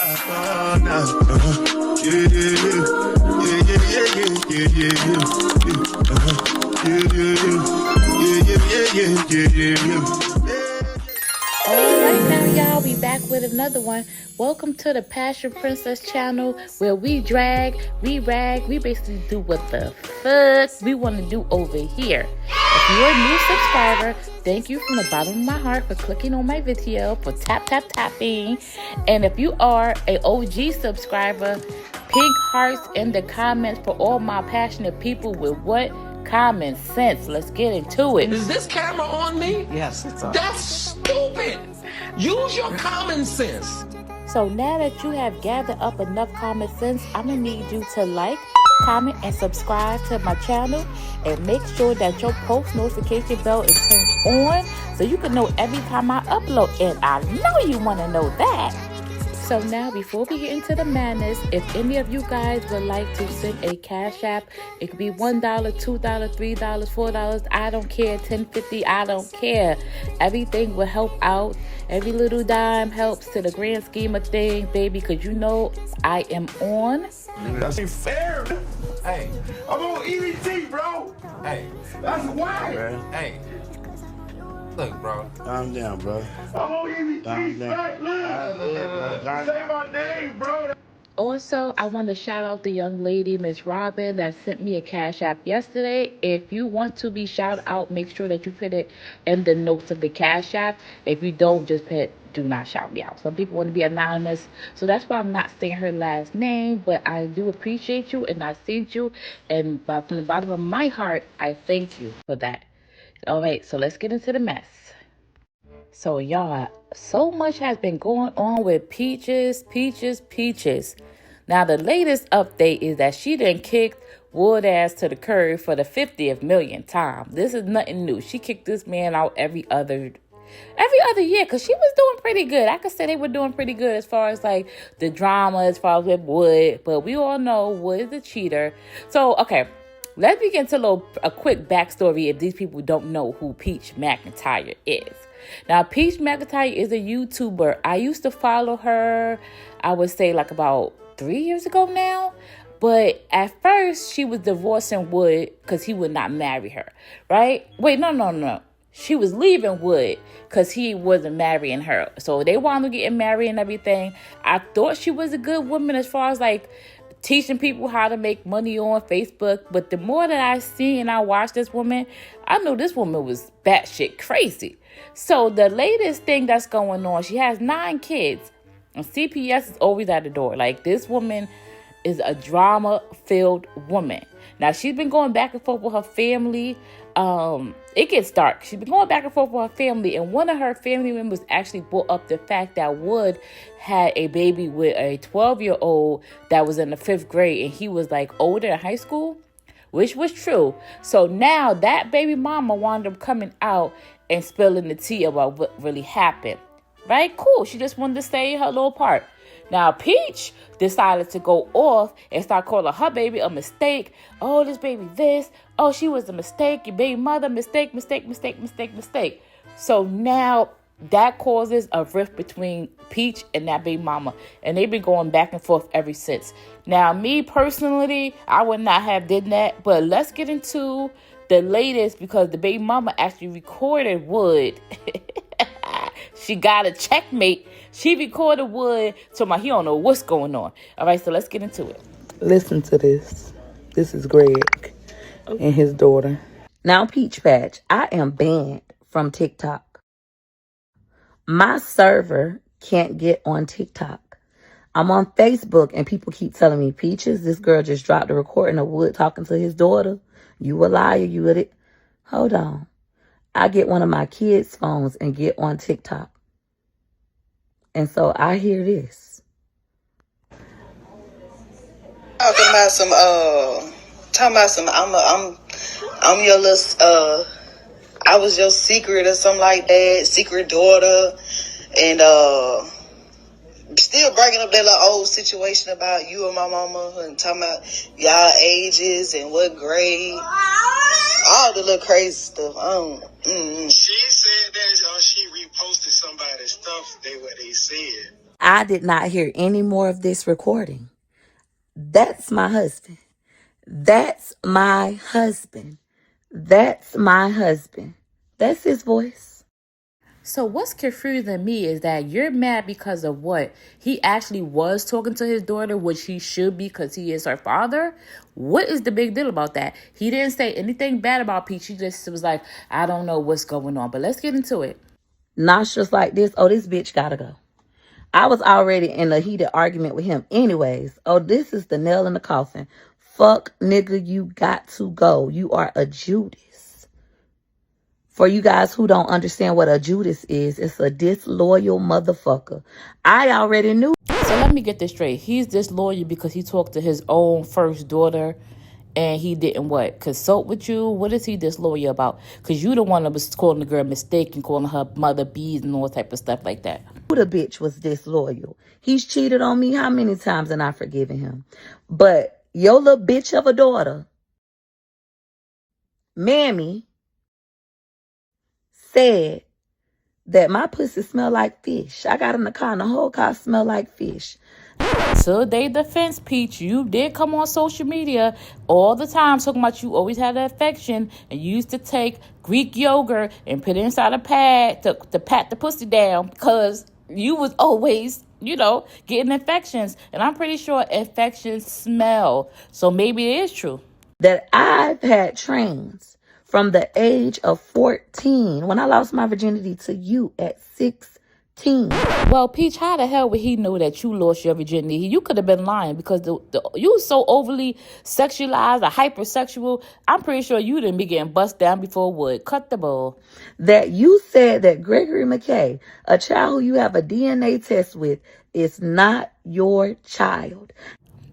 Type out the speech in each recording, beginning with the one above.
Alright now y'all, we back with another one. Welcome to the Passion Princess channel where we drag, we rag, we basically do what the fuck we want to do over here. If you're a new subscriber, thank you from the bottom of my heart for clicking on my video, for tapping. And if you are a OG subscriber, pink hearts in the comments for all my passionate people with what? Common sense. Let's get into it. Is this camera on me? Yes, it's on. That's stupid. Use your common sense. So now that you have gathered up enough common sense, I'm gonna need you to like, comment, and subscribe to my channel, and make sure that your post notification bell is turned on so you can know every time I upload. And I know you want to know that. So now, before we get into the madness, if any of you guys would like to send a cash app, it could be $1, $2, $3, $4, I don't care, $10.50, I don't care. Everything will help out. Every little dime helps to the grand scheme of things, baby, because you know I am on. That's ain't fair. Hey, I'm on EBT, bro. Hey, That's why. hey. Look, bro. Calm down, bro. I'm on EBT. Calm down. Say my name, bro. Also, I want to shout out the young lady, Miss Robin, that sent me a cash app yesterday. If you want to be shout out, make sure that you put it in the notes of the cash app. If you don't, just put do not shout me out. Some people want to be anonymous, so that's why I'm not saying her last name, but I do appreciate you and I thank you, and from the bottom of my heart, I thank you for that. All right, so let's get into the mess. So y'all, so much has been going on with Peaches. Now the latest update is that she done kicked Wood ass to the curb for the 50th millionth time. This is nothing new. She kicked this man out every other year, because she was doing pretty good. I could say they were doing pretty good as far as like the drama, as far as with Wood, but we all know Wood is a cheater. So okay, let's begin to a quick backstory if these people don't know who Peach McIntyre is. Now, Peach McIntyre is a YouTuber. I used to follow her, I would say like about 3 years ago now. But at first, she was divorcing Wood because he would not marry her, right? Wait, no. She was leaving Wood because he wasn't marrying her. So they wound up getting married and everything. I thought she was a good woman as far as like teaching people how to make money on Facebook. But the more that I see and I watch this woman, I know this woman was batshit crazy. So the latest thing that's going on, she has 9 kids. And CPS is always at the door. Like, this woman is a drama-filled woman. Now, she's been going back and forth with her family. It gets dark. She's been going back and forth with her family, and one of her family members actually brought up the fact that Wood had a baby with a 12-year-old that was in the 5th grade, and he was like older in high school, which was true. So now that baby mama wound up coming out and spilling the tea about what really happened. Right? Cool. She just wanted to say her little part. Now, Peach decided to go off and start calling her baby a mistake. Oh, this baby this. Oh, she was a mistake. Your baby mother, mistake. So now that causes a rift between Peach and that baby mama. And they've been going back and forth ever since. Now, me personally, I would not have did that. But let's get into the latest, because the baby mama actually recorded Wood. She got a checkmate. She recorded Wood, so he don't know what's going on. All right, so let's get into it. Listen to this. This is Greg and his daughter. Now, Peach Patch, I am banned from TikTok. My server can't get on TikTok. I'm on Facebook, and people keep telling me, Peaches, this girl just dropped a recording of Wood talking to his daughter. You a liar, you with it. Hold on. I get one of my kids' phones and get on TikTok. And so I hear this. Talking about some, I'm your little, I was your secret or something like that, secret daughter, and still bringing up that little old situation about you and my mama, and talking about y'all ages and what grade, all the little crazy stuff. She said that she reposted somebody's stuff. What they said. I did not hear any more of this recording. That's my husband. That's my husband. That's my husband. That's his voice. So what's confusing me is that you're mad because of what? He actually was talking to his daughter, which he should be because he is her father. What is the big deal about that? He didn't say anything bad about Peach. He just was like, I don't know what's going on. But let's get into it. Nostrils like this. Oh, this bitch gotta go. I was already in a heated argument with him anyways. Oh, this is the nail in the coffin. Fuck, nigga, you got to go. You are a Judas. For you guys who don't understand what a Judas is, it's a disloyal motherfucker. I already knew. So let me get this straight. He's disloyal because he talked to his own first daughter and he didn't what? Consult with you? What is he disloyal about? Because you the one that was calling the girl mistaken, calling her mother bees and all type of stuff like that. The bitch was disloyal. He's cheated on me how many times and I've forgiven him. But your little bitch of a daughter, Mammy, said that my pussy smell like fish. I got in the car and the whole car smell like fish. To their defense, Peach, you did come on social media all the time talking about you always had an affection and you used to take Greek yogurt and put it inside a pad to pat the pussy down because you was always, getting infections. And I'm pretty sure infections smell. So maybe it is true. That I've had trans from the age of 14 when I lost my virginity to you at 16. Well, Peach, how the hell would he know that you lost your virginity? You could have been lying because you was so overly sexualized or hypersexual. I'm pretty sure you didn't be getting bust down before wood. Cut the bull. That you said that Gregory McKay, a child who you have a DNA test with, is not your child.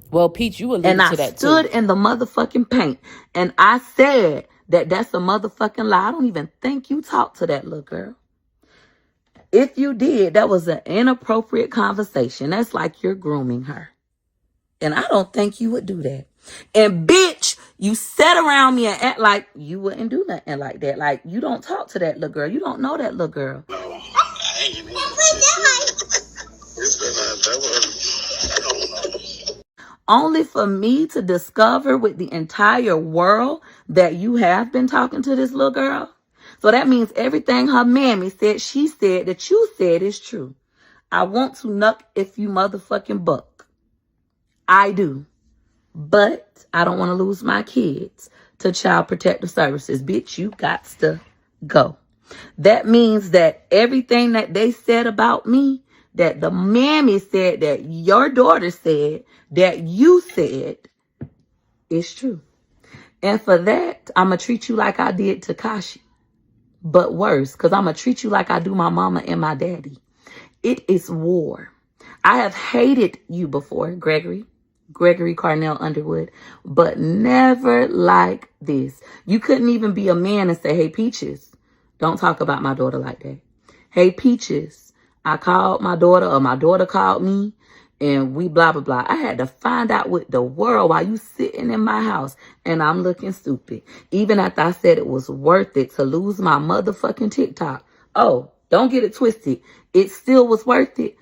Well, Peach, you alluded to that too. And I stood in the motherfucking paint and I said that that's a motherfucking lie. I don't even think you talked to that little girl. If you did, that was an inappropriate conversation. That's like you're grooming her. And I don't think you would do that. And bitch, you sat around me and act like you wouldn't do nothing like that. Like you don't talk to that little girl. You don't know that little girl. Only for me to discover with the entire world that you have been talking to this little girl. So that means everything her mammy said, she said, that you said is true. I want to nuck if you motherfucking buck. I do. But I don't want to lose my kids to Child Protective Services. Bitch, you got to go. That means that everything that they said about me, that the mammy said, that your daughter said, that you said, is true. And for that, I'm going to treat you like I did Takashi. But worse, because I'm going to treat you like I do my mama and my daddy. It is war. I have hated you before, Gregory Carnell Underwood, but never like this. You couldn't even be a man and say, hey, Peaches, don't talk about my daughter like that. Hey, Peaches, I called my daughter or my daughter called me and we blah, blah, blah. I had to find out with the world while you sitting in my house and I'm looking stupid. Even after I said it was worth it to lose my motherfucking TikTok. Oh, don't get it twisted. It still was worth it.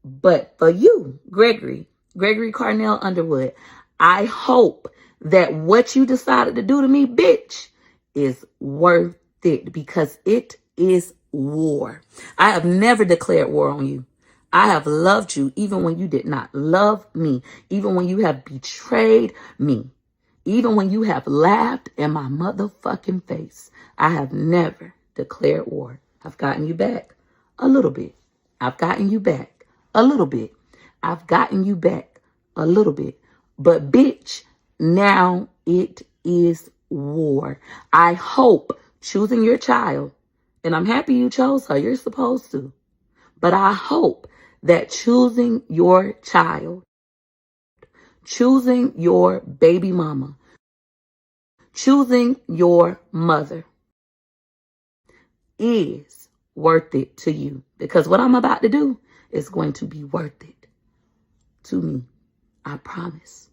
But for you, Gregory Carnell Underwood, I hope that what you decided to do to me, bitch, is worth it because it is war. I have never declared war on you. I have loved you even when you did not love me, even when you have betrayed me, even when you have laughed in my motherfucking face. I have never declared war. I've gotten you back a little bit. I've gotten you back a little bit. I've gotten you back a little bit. But bitch, now it is war. I hope choosing your child, and I'm happy you chose her, you're supposed to. But I hope that choosing your child, choosing your baby mama, choosing your mother is worth it to you. Because what I'm about to do is going to be worth it to me. I promise.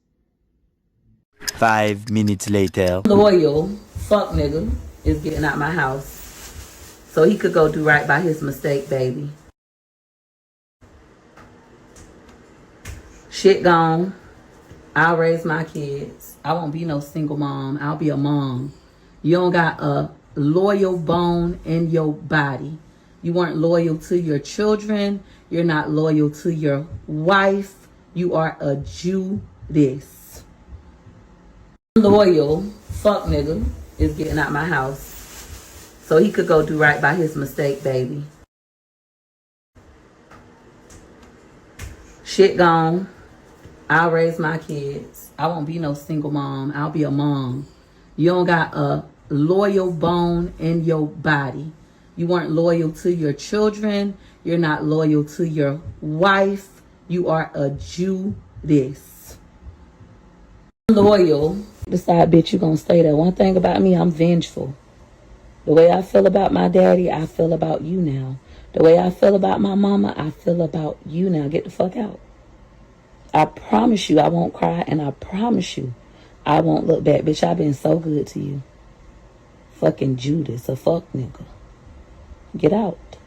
5 minutes later. Loyal fuck nigga is getting out my house so he could go do right by his mistake, baby. Shit gone. I'll raise my kids. I won't be no single mom. I'll be a mom. You don't got a loyal bone in your body. You weren't loyal to your children. You're not loyal to your wife. You are a Judas. Loyal fuck nigga is getting out my house so he could go do right by his mistake, baby. Shit gone. I'll raise my kids. I won't be no single mom. I'll be a mom. You don't got a loyal bone in your body. You weren't loyal to your children. You're not loyal to your wife. You are a Judas. Loyal. Decide, bitch, you gonna stay there. One thing about me, I'm vengeful. The way I feel about my daddy, I feel about you now. The way I feel about my mama, I feel about you now. Get the fuck out. I promise you I won't cry, and I promise you I won't look back. Bitch, I've been so good to you. Fucking Judas, a fuck nigga. Get out.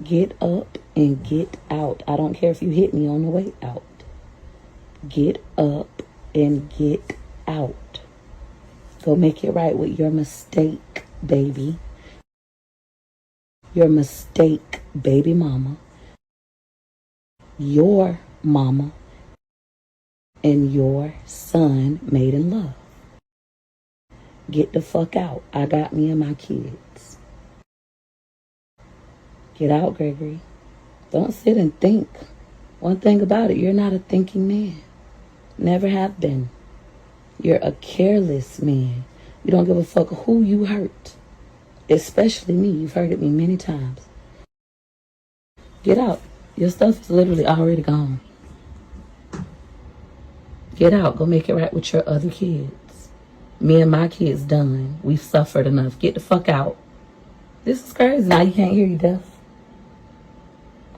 Get up and get out. I don't care if you hit me on the way out. Get up and get out. Go make it right with your mistake, baby. Your mistake, baby mama. Your mama and your son made in love. Get the fuck out. I got me and my kids. Get out, Gregory. Don't sit and think. One thing about it, you're not a thinking man. Never have been. You're a careless man. You don't give a fuck who you hurt. Especially me. You've hurted me many times. Get out. Your stuff is literally already gone. Get out. Go make it right with your other kids. Me and my kids done. We've suffered enough. Get the fuck out. This is crazy. Now you can't hear you deaf.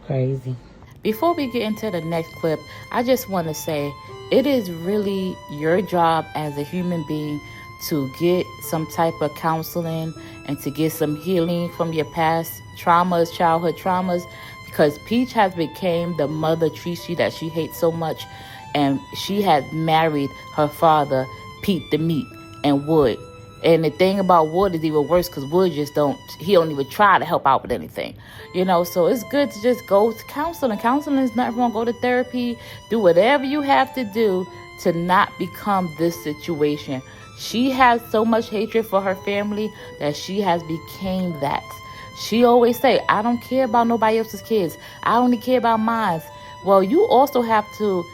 Crazy. Before we get into the next clip, I just want to say it is really your job as a human being to get some type of counseling and to get some healing from your past traumas, childhood traumas, because Peach has become the mother Treacy that she hates so much, and she has married her father, Pete the Meat, and Wood. And the thing about Wood is even worse because Wood he don't even try to help out with anything. So it's good to just go to counseling. Counseling is nothing wrong. Go to therapy. Do whatever you have to do to not become this situation. She has so much hatred for her family that she has became that. She always say, I don't care about nobody else's kids. I only care about mine. Well, you also have to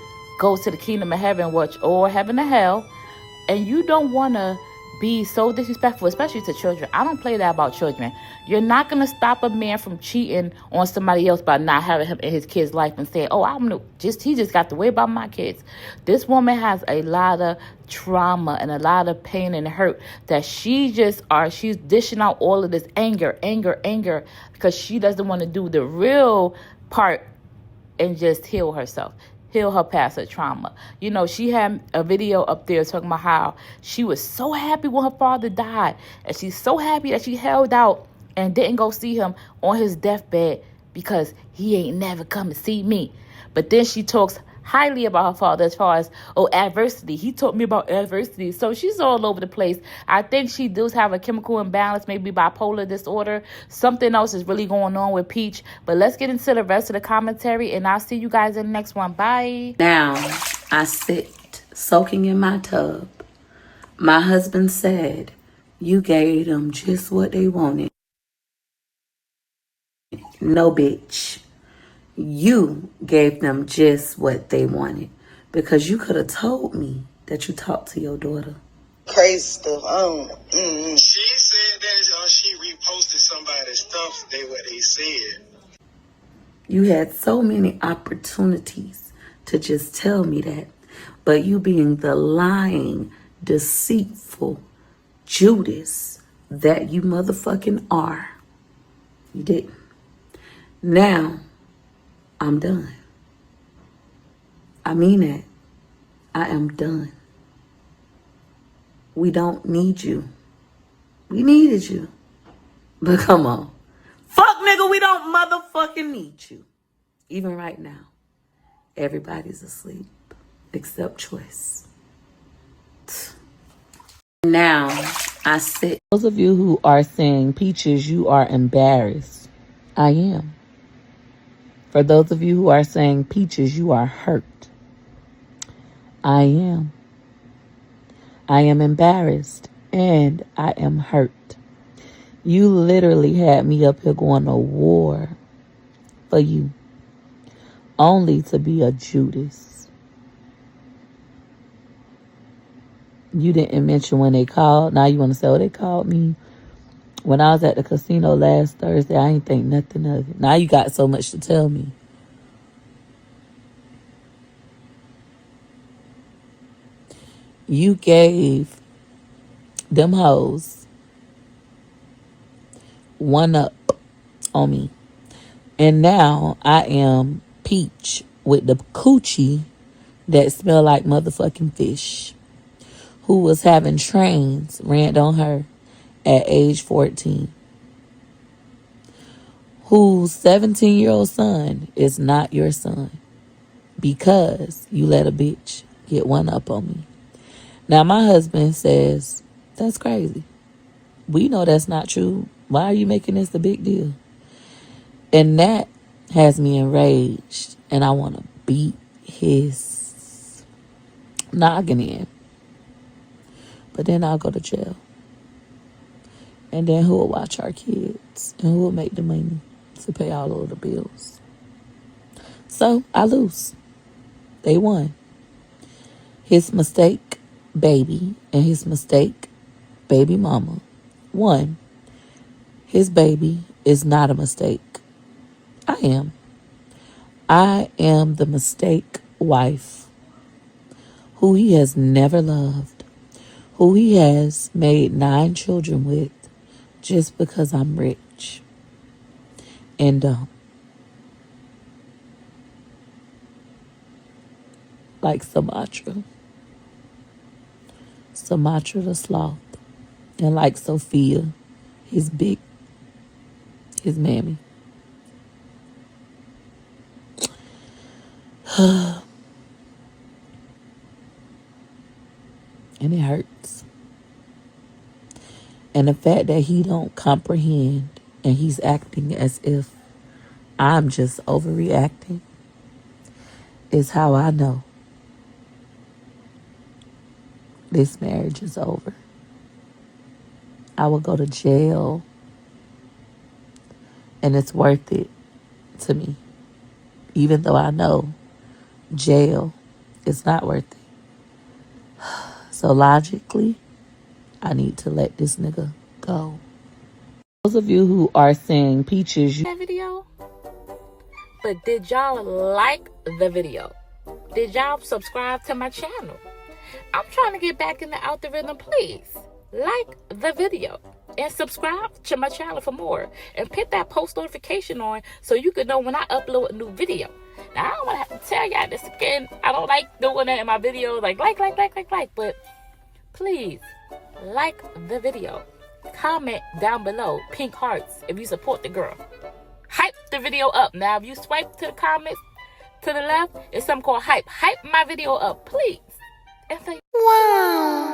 go to the kingdom of heaven, or heaven or hell, and you don't want to be so disrespectful, especially to children. I don't play that about children. You're not going to stop a man from cheating on somebody else by not having him in his kid's life and saying, oh, he just got to worry about my kids. This woman has a lot of trauma and a lot of pain and hurt that she's dishing out all of this anger, because she doesn't want to do the real part and just heal herself. Heal her past her trauma. She had a video up there talking about how she was so happy when her father died. And she's so happy that she held out and didn't go see him on his deathbed because he ain't never come to see me. But then she talks highly about her father as far as, adversity. He taught me about adversity. So she's all over the place. I think she does have a chemical imbalance, maybe bipolar disorder. Something else is really going on with Peach. But let's get into the rest of the commentary, and I'll see you guys in the next one. Bye. Now, I sit soaking in my tub. My husband said, you gave them just what they wanted. No, bitch. You gave them just what they wanted, because you could have told me that you talked to your daughter. Crazy stuff. She said that she reposted somebody's stuff. What they said. You had so many opportunities to just tell me that, but you being the lying, deceitful Judas that you motherfucking are, you didn't. Now, I'm done. I mean that. I am done. We don't need you. We needed you. But come on. Fuck nigga, we don't motherfucking need you. Even right now. Everybody's asleep except Choice. Now, I sit. Those of you who are saying, Peaches, you are embarrassed. I am. For those of you who are saying, Peaches, you are hurt. I am. I am embarrassed and I am hurt. You literally had me up here going to war for you, only to be a Judas. You didn't mention when they called. Now you want to say, oh, they called me when I was at the casino last Thursday. I ain't think nothing of it. Now you got so much to tell me. You gave them hoes one up on me. And now I am Peach with the coochie that smell like motherfucking fish, who was having trains ran on her at age 14, whose 17-year-old son is not your son because you let a bitch get one up on me. Now my husband says, that's crazy. We know that's not true. Why are you making this a big deal? And that has me enraged, and I want to beat his noggin in. But then I'll go to jail. And then who will watch our kids? And who will make the money to pay all of the bills? So I lose. They won. His mistake, baby, and his mistake, baby mama, won. His baby is not a mistake. I am. I am the mistake wife who he has never loved, who he has made 9 children with just because I'm rich and dumb. Like Sumatra the sloth, and like Sophia, his mammy. And it hurts. And the fact that he don't comprehend and he's acting as if I'm just overreacting is how I know this marriage is over. I will go to jail, and it's worth it to me, even though I know jail is not worth it. So logically, I need to let this nigga go. Those of you who are saying, Peaches, That video? But did y'all like the video? Did y'all subscribe to my channel? I'm trying to get back in the algorithm. Please like the video and subscribe to my channel for more, and put that post notification on so you can know when I upload a new video. Now I don't want to have to tell y'all this again. I don't like doing that in my videos, like, but please like the video. Comment down below pink hearts if you support the girl. Hype the video up. Now if you swipe to the comments to the left, it's something called hype. Hype my video up, please. And say, wow.